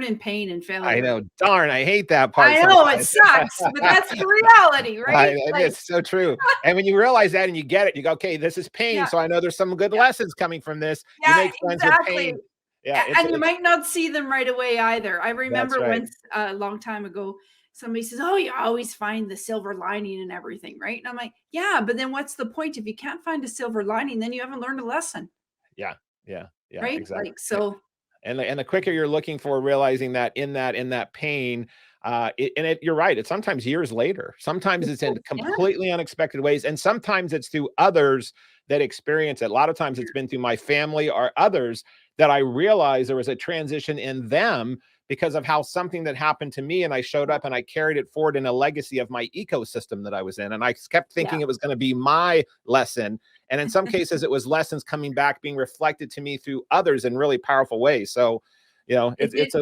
C: in pain and
B: I
C: failure.
B: know, darn, I hate that part
C: I know it
B: sometimes.
C: sucks, but that's the reality, right? Like,
B: It's so true. And when you realize that and you get it, you go, okay, this is pain.
C: yeah,
B: So I know there's some good
C: yeah,
B: lessons coming from this. You
C: yeah,
B: make friends with
C: exactly.
B: pain. Yeah,
C: And you might not see them right away either. I
B: that's
C: remember
B: right.
C: once a long time ago, somebody says, "Oh, you always find the silver lining in everything, right?" And I'm like, "Yeah, but then what's the point if you can't find a silver lining? Then you haven't learned a lesson,
B: Yeah, yeah,
C: right?"
B: exactly.
C: Like so.
B: And the quicker you're looking for realizing that in that pain, you're right. It's sometimes years later. Sometimes it's in
C: Yeah.
B: completely unexpected ways, and sometimes it's through others that experience it. A lot of times it's been through my family or others that I realized there was a transition in them because of how something that happened to me, and I showed up and I carried it forward in a legacy of my ecosystem that I was in, and I kept
C: Yeah.
B: thinking it was going to be my lesson. And in some cases, it was lessons coming back, being reflected to me through others in really powerful ways. So,
C: It, it,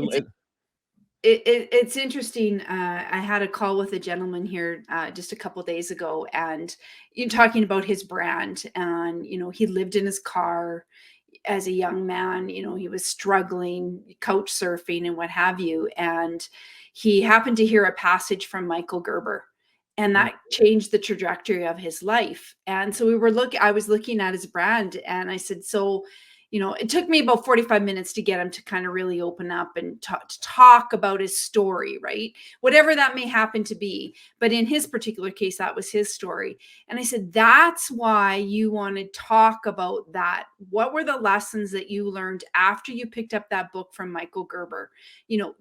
C: it's it's interesting. I had a call with a gentleman here just a couple days ago, and you talking about his brand, and he lived in his car as a young man. He was struggling, couch surfing, and what have you, and he happened to hear a passage from Michael Gerber, and that changed the trajectory of his life. And so I was looking at his brand, and I said, so it took me about 45 minutes to get him to kind of really open up and talk about his story, right? Whatever that may happen to be. But in his particular case, that was his story. And I said, that's why you want to talk about that. What were the lessons that you learned after you picked up that book from Michael Gerber?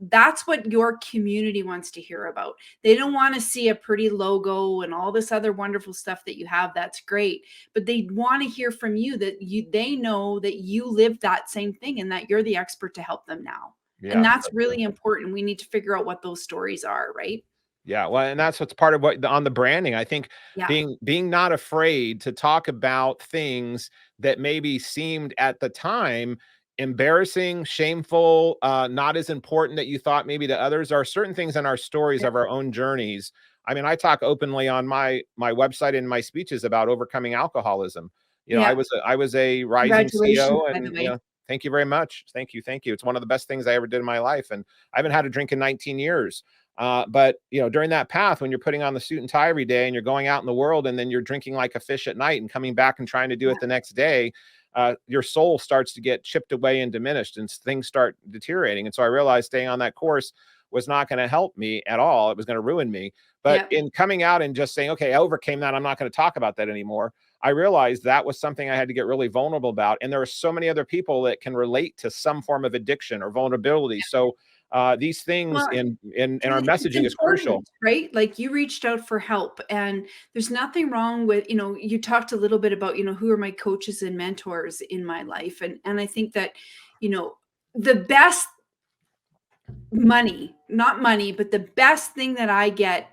C: That's what your community wants to hear about. They don't want to see a pretty logo and all this other wonderful stuff that you have. That's great. But they want to hear from you that they know that you lived that same thing and that you're the expert to help them now.
B: Yeah,
C: and that's really important. We need to figure out what those stories are, right?
B: Yeah, well, and that's what's part of what on the branding. I think
C: Yeah.
B: being not afraid to talk about things that maybe seemed at the time embarrassing, shameful, not as important that you thought maybe to others. There are certain things in our stories of our own journeys. I mean, I talk openly on my website and my speeches about overcoming alcoholism.
C: Yeah.
B: I was a rising
C: Congratulations,
B: CEO,
C: by the
B: and
C: way.
B: thank you very much. Thank you. It's one of the best things I ever did in my life, and I haven't had a drink in 19 years. But during that path, when you're putting on the suit and tie every day and you're going out in the world and then you're drinking like a fish at night and coming back and trying to do it the next day, your soul starts to get chipped away and diminished and things start deteriorating. And so I realized staying on that course was not going to help me at all. It was going to ruin me. But in coming out and just saying, okay, I overcame that, I'm not going to talk about that anymore, I realized that was something I had to get really vulnerable about. And there are so many other people that can relate to some form of addiction or vulnerability. So these things in our messaging is crucial,
C: right? Like, you reached out for help, and there's nothing wrong with, you talked a little bit about, who are my coaches and mentors in my life. And I think that, the best not money, but the best thing that I get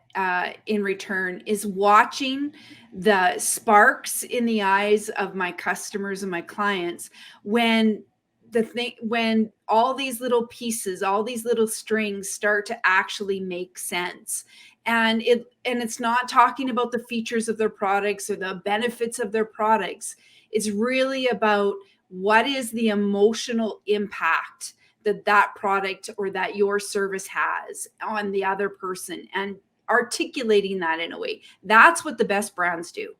C: in return is watching the sparks in the eyes of my customers and my clients when when all these little pieces, all these little strings start to actually make sense. And it's not talking about the features of their products or the benefits of their products. It's really about what is the emotional impact that product or that your service has on the other person, and articulating that in a way. That's what the best brands do.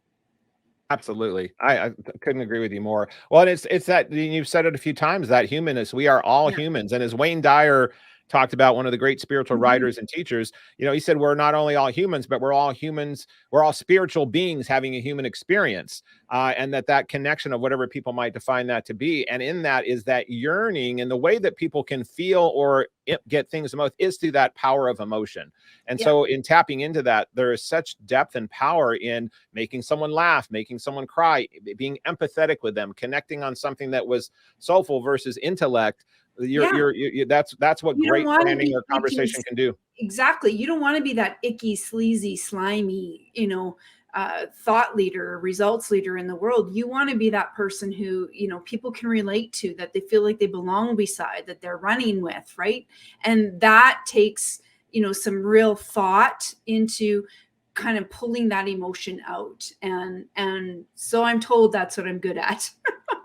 B: Absolutely. I couldn't agree with you more. Well, and it's that you've said it a few times, that humanness. We are all humans. And as Wayne Dyer talked about, one of the great spiritual writers and teachers, he said, we're not only all humans, but we're all humans. We're all spiritual beings having a human experience. And that connection of whatever people might define that to be. And in that is that yearning, and the way that people can feel or get things the most is through that power of emotion. And so in tapping into that, there is such depth and power in making someone laugh, making someone cry, being empathetic with them, connecting on something that was soulful versus intellect. That's what great branding or conversation can do.
C: Exactly. You don't want to be that icky, sleazy, slimy, thought leader, results leader in the world. You want to be that person who, people can relate to, that they feel like they belong beside, that they're running with, right? And that takes, some real thought into kind of pulling that emotion out. And so I'm told that's what I'm good at.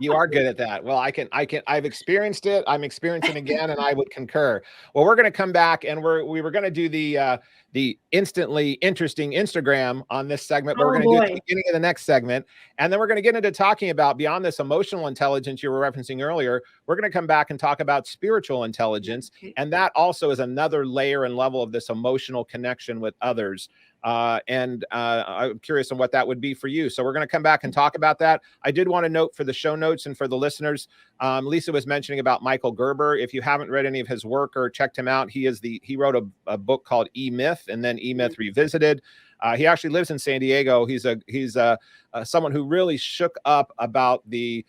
B: You are good at that. Well, I've experienced it. I'm experiencing it again, and I would concur. Well, we're going to come back, and we were going to do the instantly interesting Instagram on this segment, but we're going to do it at the beginning of the next segment. And then we're going to get into talking about, beyond this emotional intelligence you were referencing earlier, we're going to come back and talk about spiritual intelligence. And that also is another layer and level of this emotional connection with others. And I'm curious on what that would be for you. So we're going to come back and talk about that. I did want to note for the show notes and for the listeners, Lisa was mentioning about Michael Gerber. If you haven't read any of his work or checked him out, he wrote a book called E-Myth and then E-Myth Revisited. He actually lives in San Diego. He's someone who really shook up about the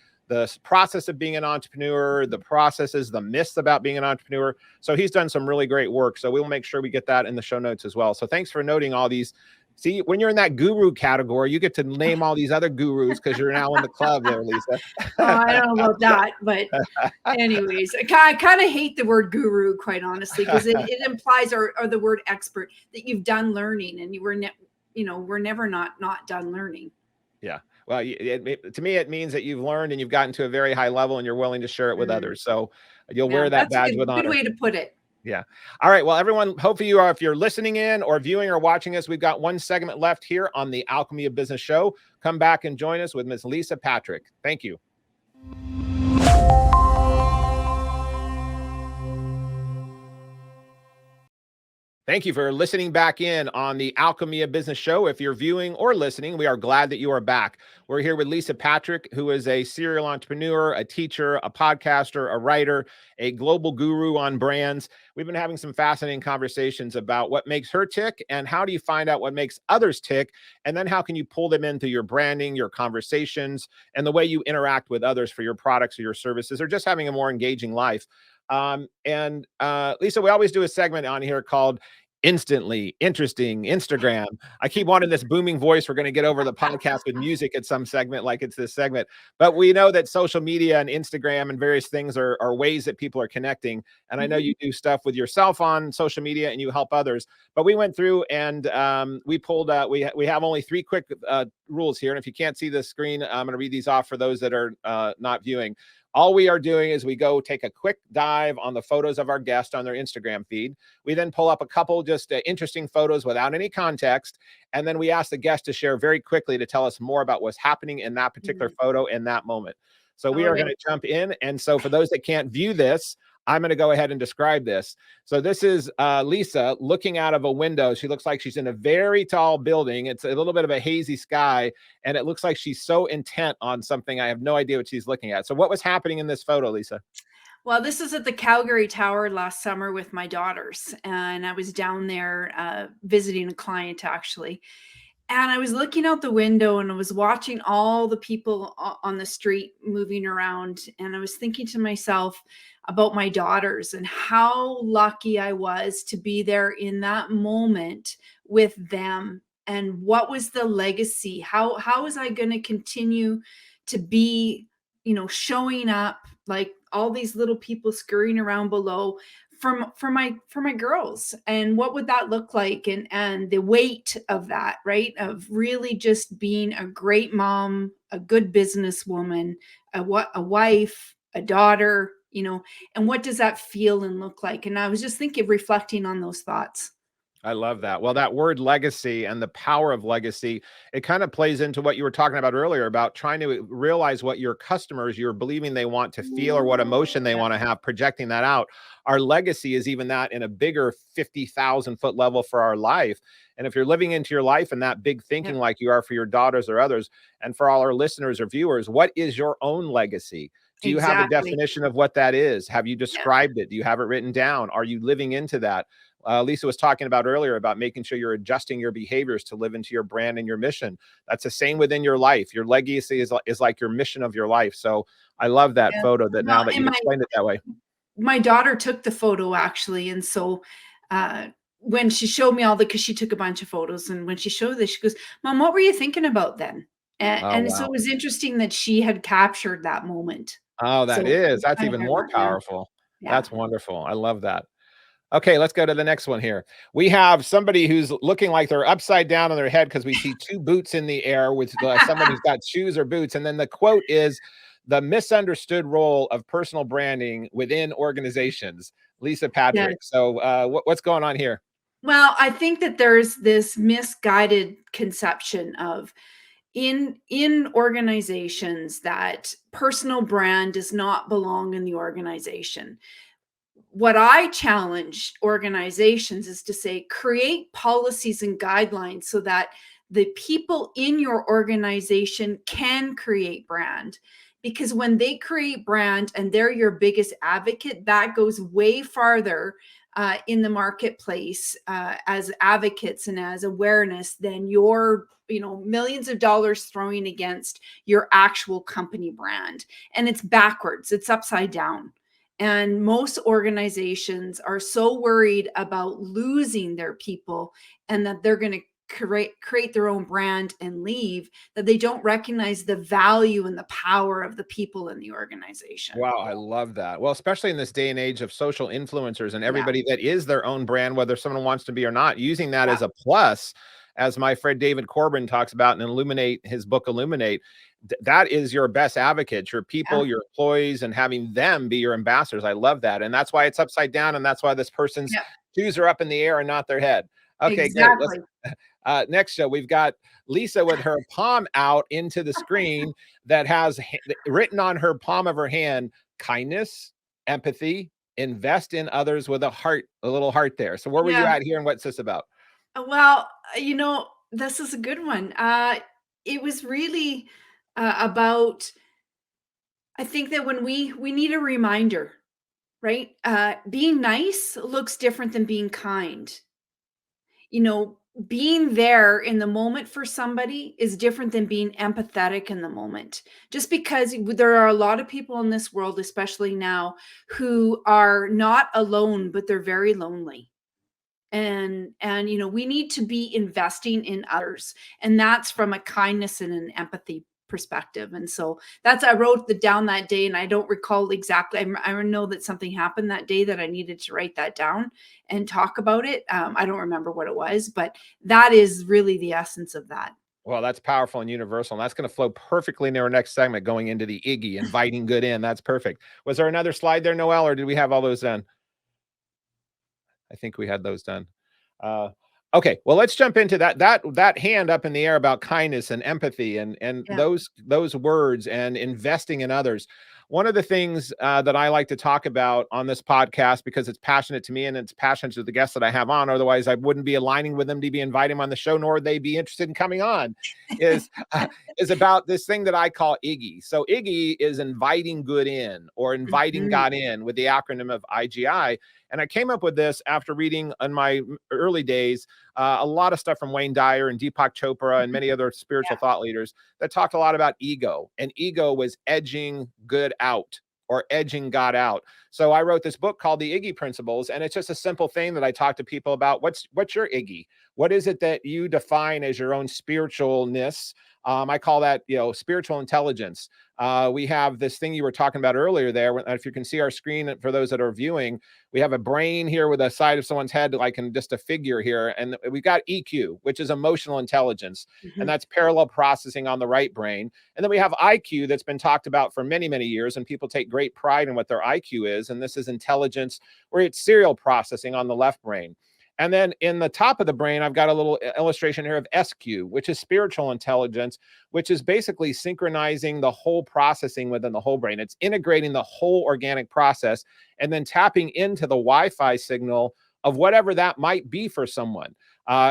B: process of being an entrepreneur, the processes, the myths about being an entrepreneur. So he's done some really great work. So we'll make sure we get that in the show notes as well. So thanks for noting all these. See, when you're in that guru category, you get to name all these other gurus because you're now in the club there, Lisa.
C: I don't know about that, but anyways, I kind of hate the word guru, quite honestly, because it implies, or the word expert, that you've done learning, and we're never not done learning.
B: Yeah. Well, to me, it means that you've learned and you've gotten to a very high level and you're willing to share it with others. So you'll wear that badge with honor.
C: Good way to put it.
B: Yeah. All right. Well, everyone, hopefully if you're listening in or viewing or watching us, we've got one segment left here on the Alchemy of Business Show. Come back and join us with Ms. Lisa Patrick. Thank you. Thank you for listening back in on the Alchemy of Business Show. If you're viewing or listening, we are glad that you are back. We're here with Lisa Patrick, who is a serial entrepreneur, a teacher, a podcaster, a writer, a global guru on brands. We've been having some fascinating conversations about what makes her tick and how do you find out what makes others tick, and then how can you pull them into your branding, your conversations, and the way you interact with others for your products or your services, or just having a more engaging life. Lisa, we always do a segment on here called Instantly Interesting Instagram. I keep wanting this booming voice. We're going to get over the podcast with music at some segment, like it's this segment. But we know that social media and Instagram and various things are ways that people are connecting. And I know you do stuff with yourself on social media and you help others. But we went through and we pulled we have only 3 quick rules here. And if you can't see the screen, I'm going to read these off for those that are not viewing. All we are doing is we go take a quick dive on the photos of our guest on their Instagram feed. We then pull up a couple just interesting photos without any context. And then we ask the guest to share very quickly to tell us more about what's happening in that particular photo in that moment. So we are going to jump in. And so for those that can't view this, I'm going to go ahead and describe this. So this is Lisa looking out of a window. She looks like she's in a very tall building. It's a little bit of a hazy sky, and it looks like she's so intent on something. I have no idea what she's looking at. So what was happening in this photo, Lisa?
C: Well, this is at the Calgary Tower last summer with my daughters, and I was down there visiting a client, actually. And I was looking out the window and I was watching all the people on the street moving around. And I was thinking to myself about my daughters and how lucky I was to be there in that moment with them. And what was the legacy? How was I going to continue to be, showing up like all these little people scurrying around below for my girls, and what would that look like, and the weight of that, right, of really just being a great mom, a good businesswoman, a wife, a daughter, and what does that feel and look like? And I was just reflecting on those thoughts.
B: I love that. Well, that word legacy and the power of legacy, it kind of plays into what you were talking about earlier about trying to realize what your customers, you're believing they want to feel or what emotion they want to have, projecting that out. Our legacy is even that in a bigger 50,000 foot level for our life. And if you're living into your life and that big thinking like you are for your daughters or others, and for all our listeners or viewers, what is your own legacy? Do you have a definition of what that is? Have you described it? Do you have it written down? Are you living into that? Lisa was talking about earlier about making sure you're adjusting your behaviors to live into your brand and your mission. That's the same within your life. Your legacy is like your mission of your life. So I love that photo now that you explained it that way.
C: My daughter took the photo, actually. And so when she showed me because she took a bunch of photos, and when she showed this, she goes, "Mom, what were you thinking about then?" And so it was interesting that she had captured that moment.
B: Oh, that's even more powerful. Yeah. That's wonderful. I love that. Okay, let's go to the next one here. We have somebody who's looking like they're upside down on their head because we see 2 boots in the air with somebody who's got shoes or boots. And then the quote is, "The misunderstood role of personal branding within organizations." Lisa Patrick. Yes. So what's going on here?
C: Well, I think that there's this misguided conception of in organizations that personal brand does not belong in the organization. What I challenge organizations is to say, create policies and guidelines so that the people in your organization can create brand. Because when they create brand and they're your biggest advocate, that goes way farther in the marketplace as advocates and as awareness than your millions of dollars throwing against your actual company brand. And it's backwards, it's upside down. And most organizations are so worried about losing their people and that they're going to create their own brand and leave, that they don't recognize the value and the power of the people in the organization.
B: Wow, I love that. Well, especially in this day and age of social influencers and everybody that is their own brand, whether someone wants to be or not, using that as a plus, as my friend David Corbin talks about in Illuminate, his book Illuminate. That is your best advocates, your people, your employees, and having them be your ambassadors. I love that. And that's why it's upside down. And that's why this person's shoes are up in the air and not their head. Okay,
C: exactly.
B: Good. Next show, we've got Lisa with her palm out into the screen that has written on her palm of her hand, kindness, empathy, invest in others with a little heart there. So where were you
C: Yeah.
B: at here, and what's this about?
C: Well, this is a good one. It was really about, I think that when we need a reminder, right? Being nice looks different than being kind. You know, being there in the moment for somebody is different than being empathetic in the moment. Just because there are a lot of people in this world, especially now, who are not alone, but they're very lonely. And we need to be investing in others, and that's from a kindness and an empathy perspective. And so that's, I wrote down that day, and I don't recall exactly. I know that something happened that day that I needed to write that down and talk about it. I don't remember what it was, but that is really the essence of that.
B: Well, that's powerful and universal, and that's going to flow perfectly into our next segment, going into the Iggy, inviting good in. That's perfect. Was there another slide there, Noel, or did we have all those done? I think we had those done. Okay, well, let's jump into that hand up in the air about kindness and empathy and
C: Yeah.
B: those words and investing in others. One of the things that I like to talk about on this podcast, because it's passionate to me and it's passionate to the guests that I have on, otherwise I wouldn't be aligning with them to be inviting them on the show, nor would they be interested in coming on, is about this thing that I call Iggy. So Iggy is inviting good in, or inviting
C: Mhm.
B: God in, with the acronym of IGI. And I came up with this after reading in my early days a lot of stuff from Wayne Dyer and Deepak Chopra and many other spiritual thought leaders that talked a lot about ego. And ego was edging good out, or edging God out. So I wrote this book called The Iggy Principles, and it's just a simple thing that I talk to people about. What's your Iggy? What is it that you define as your own spiritualness? I call that, spiritual intelligence. We have this thing you were talking about earlier there. If you can see our screen for those that are viewing, we have a brain here with the side of someone's head, like in just a figure here. And we've got EQ, which is emotional intelligence. And that's parallel processing on the right brain. And then we have IQ that's been talked about for many, many years. And people take great pride in what their IQ is. And this is intelligence, where it's serial processing on the left brain. And then in the top of the brain, I've got a little illustration here of SQ, which is spiritual intelligence, which is basically synchronizing the whole processing within the whole brain. It's integrating the whole organic process and then tapping into the Wi-Fi signal of whatever that might be for someone.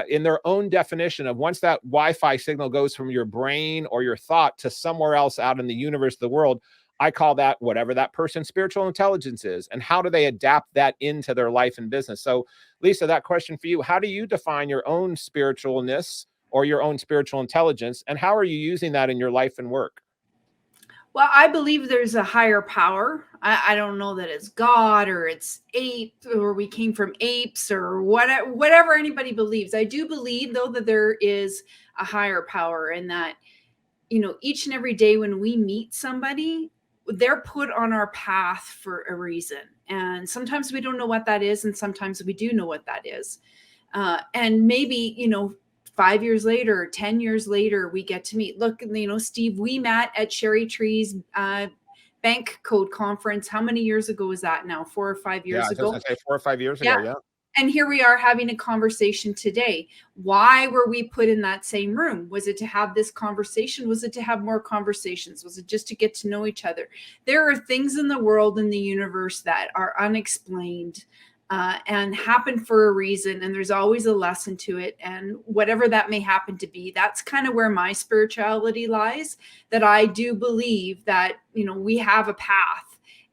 B: In their own definition of, once that Wi-Fi signal goes from your brain or your thought to somewhere else out in the universe, the world, I call that whatever that person's spiritual intelligence is, and how do they adapt that into their life and business. So, Lisa, that question for you: how do you define your own spiritualness or your own spiritual intelligence, and how are you using that in your life and work?
C: Well, I believe there's a higher power. I don't know that it's God, or it's ape, or we came from apes, or whatever anybody believes. I do believe, though, that there is a higher power, and that, each and every day when we meet somebody, they're put on our path for a reason. And sometimes we don't know what that is, and sometimes we do know what that is. And maybe, 5 years later, 10 years later, we get to meet. Look, Steve, we met at Sherry Tree's bank code conference. How many years ago was that now? 4 or 5 years
B: I was
C: ago?
B: going to say 4 or 5 years ago. Yeah.
C: And here we are having a conversation today. Why were we put in that same room? Was it to have this conversation? Was it to have more conversations? Was it just to get to know each other? There are things in the world, in the universe, that are unexplained and happen for a reason. And there's always a lesson to it. And whatever that may happen to be, that's kind of where my spirituality lies, that I do believe that, we have a path.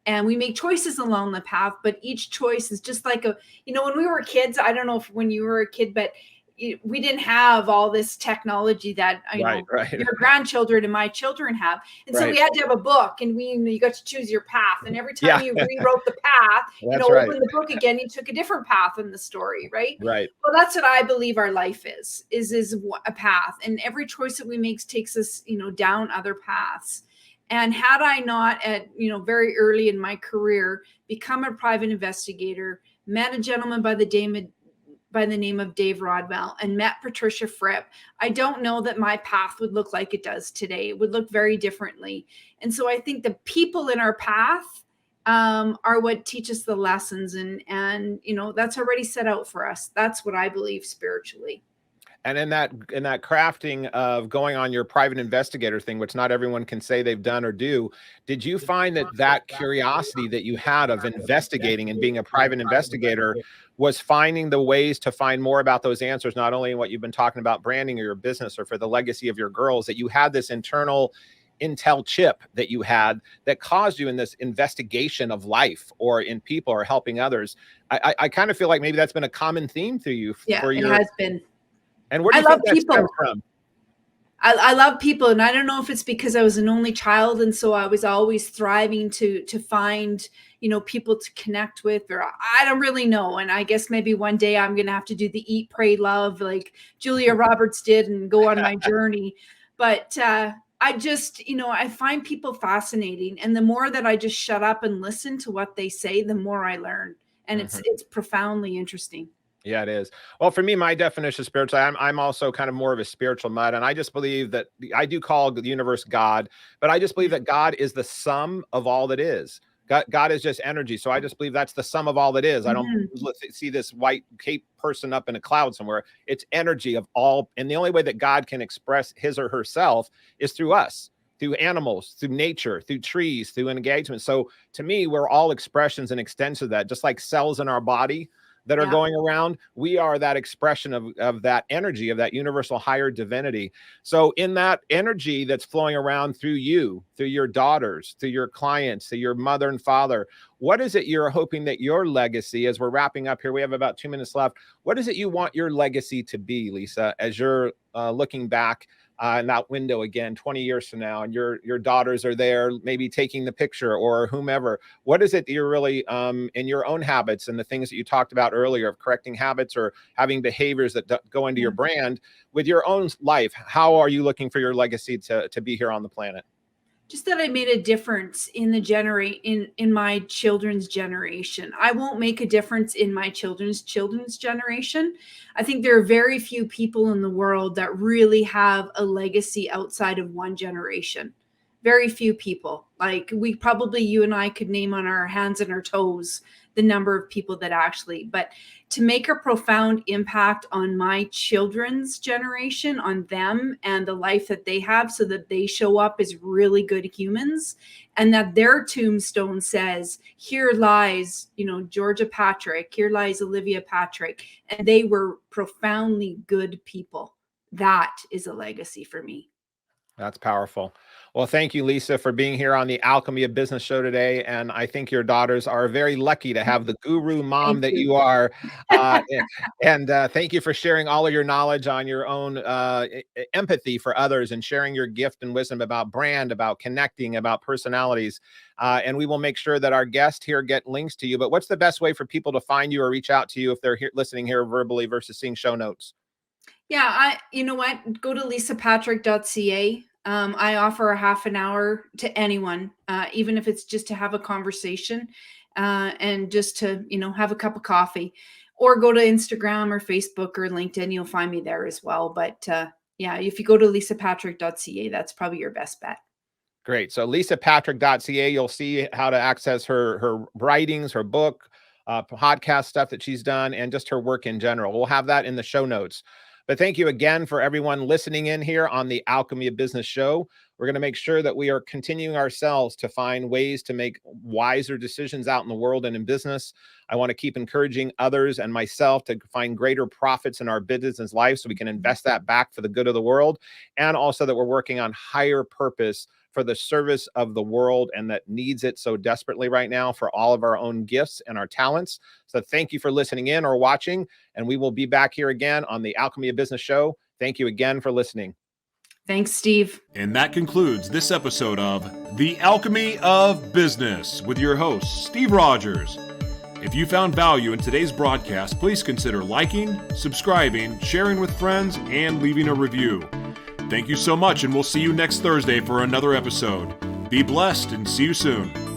C: And we make choices along the path, but each choice is just like when we were kids, I don't know if when you were a kid, but we didn't have all this technology that your grandchildren and my children have. And so we had to have a book, and you got to choose your path. And every time you rewrote the path, open the book again, you took a different path in the story, right?
B: Right.
C: Well, that's what I believe our life is a path. And every choice that we make takes us, down other paths. And had I not, at very early in my career, become a private investigator, met a gentleman by the name of Dave Rodwell, and met Patricia Fripp, I don't know that my path would look like it does today. It would look very differently. And so I think the people in our path are what teach us the lessons, and that's already set out for us. That's what I believe spiritually.
B: And in that crafting of going on your private investigator thing, which not everyone can say they've done or do, did you find that curiosity that you had of investigating and being a private investigator was finding the ways to find more about those answers, not only in what you've been talking about branding or your business or for the legacy of your girls, that you had this internal intel chip that you had that caused you in this investigation of life or in people or helping others? I kind of feel like maybe that's been a common theme through you.
C: Yeah, it has been.
B: And where do you think that stems from?
C: I love people, and I don't know if it's because I was an only child, and so I was always thriving to find, people to connect with, or I don't really know. And I guess maybe one day I'm gonna have to do the eat, pray, love like Julia Roberts did and go on my journey. But I just, I find people fascinating, and the more that I just shut up and listen to what they say, the more I learn, and it's profoundly interesting.
B: Yeah, it is. Well, for me, my definition of spiritual, I'm also kind of more of a spiritual nut. And I just believe that I do call the universe God, but I just believe that God is the sum of all that is. God is just energy. So I just believe that's the sum of all that is. I don't see this white cape person up in a cloud somewhere. It's energy of all. And the only way that God can express his or herself is through us, through animals, through nature, through trees, through engagement. So to me, we're all expressions and extensions of that, just like cells in our body that are going around. We are that expression of that energy, of that universal higher divinity. So in that energy that's flowing around through you, through your daughters, through your clients, through your mother and father, what is it you're hoping that your legacy, as we're wrapping up here, we have about 2 minutes left. What is it you want your legacy to be, Lisa, as you're looking back in that window again 20 years from now, and your daughters are there maybe taking the picture, or whomever? What is it that you're really in your own habits and the things that you talked about earlier of correcting habits or having behaviors that go into your brand with your own life? How are you looking for your legacy to be here on the planet?
C: Just that I made a difference in the in my children's generation. I won't make a difference in my children's generation. I think there are very few people in the world that really have a legacy outside of one generation. Very few people. Like you and I could name on our hands and our toes the number of people that actually, but to make a profound impact on my children's generation, on them and the life that they have, so that they show up as really good humans, and that their tombstone says, here lies, Georgia Patrick, here lies Olivia Patrick, and they were profoundly good people. That is a legacy for me.
B: That's powerful. Well, thank you, Lisa, for being here on the Alchemy of Business show today. And I think your daughters are very lucky to have the guru mom that you are. And thank you for sharing all of your knowledge on your own empathy for others, and sharing your gift and wisdom about brand, about connecting, about personalities. And we will make sure that our guests here get links to you. But what's the best way for people to find you or reach out to you if they're listening here verbally versus seeing show notes?
C: Yeah, you know what? Go to lisapatrick.ca. I offer a half an hour to anyone, even if it's just to have a conversation and just to, have a cup of coffee, or go to Instagram or Facebook or LinkedIn. You'll find me there as well. But if you go to lisapatrick.ca, that's probably your best bet.
B: Great. So lisapatrick.ca, you'll see how to access her writings, her book, podcast stuff that she's done, and just her work in general. We'll have that in the show notes. But thank you again for everyone listening in here on the Alchemy of Business show. We're going to make sure that we are continuing ourselves to find ways to make wiser decisions out in the world and in business. I want to keep encouraging others and myself to find greater profits in our business life so we can invest that back for the good of the world. And also that we're working on higher purpose for the service of the world, and that needs it so desperately right now for all of our own gifts and our talents. So thank you for listening in or watching, and we will be back here again on the Alchemy of Business show. Thank you again for listening.
C: Thanks, Steve.
A: And that concludes this episode of The Alchemy of Business with your host, Steve Rodgers. If you found value in today's broadcast, please consider liking, subscribing, sharing with friends, and leaving a review. Thank you so much, and we'll see you next Thursday for another episode. Be blessed and see you soon.